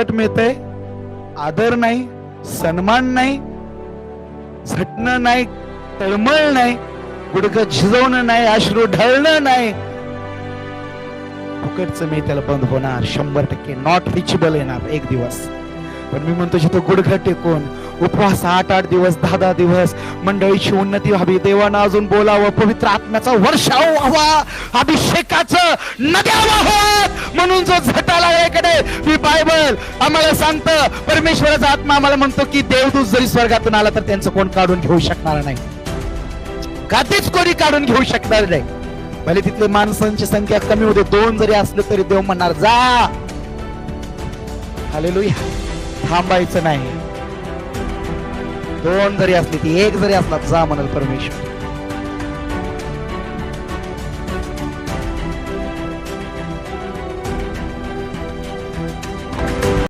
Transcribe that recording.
मिळतंय, आदर नाही, सन्मान नाही, झटणं नाही, तळमळ नाही, गुडघं झिजवणं नाही, अश्रू ढळणं नाही, फुकटचं मी त्याला बंद होणार. 100% नॉट रिचेबल येणार एक दिवस. पण मी म्हणतो जिथं गुडघं टेकून उपवास 8-8 दिवस 10-10 दिवस मंडळीची उन्नती व्हावी, देवानं अजून बोलावं, पवित्र आत्म्याचा वर्षाव व्हावा, अभिषेकाचं नद्या वाहत म्हणून जो झटाला याकडे ही बायबल आम्हाला सांगतं. परमेश्वराचा आत्मा आम्हाला म्हणतो की देवदूत जरी स्वर्गातून आला तर त्यांचं कोण काढून घेऊ शकणार नाही, कधीच कोणी काढून घेऊ शकणार नाही. भले तिथले माणसांची संख्या कमी होते, 2 जरी असले तरी देव म्हणणार जा. हालेलुया. थांबायचं नाही. 2 जरी असली ती 1 जरी असला जा म्हणाल परमेश्वर.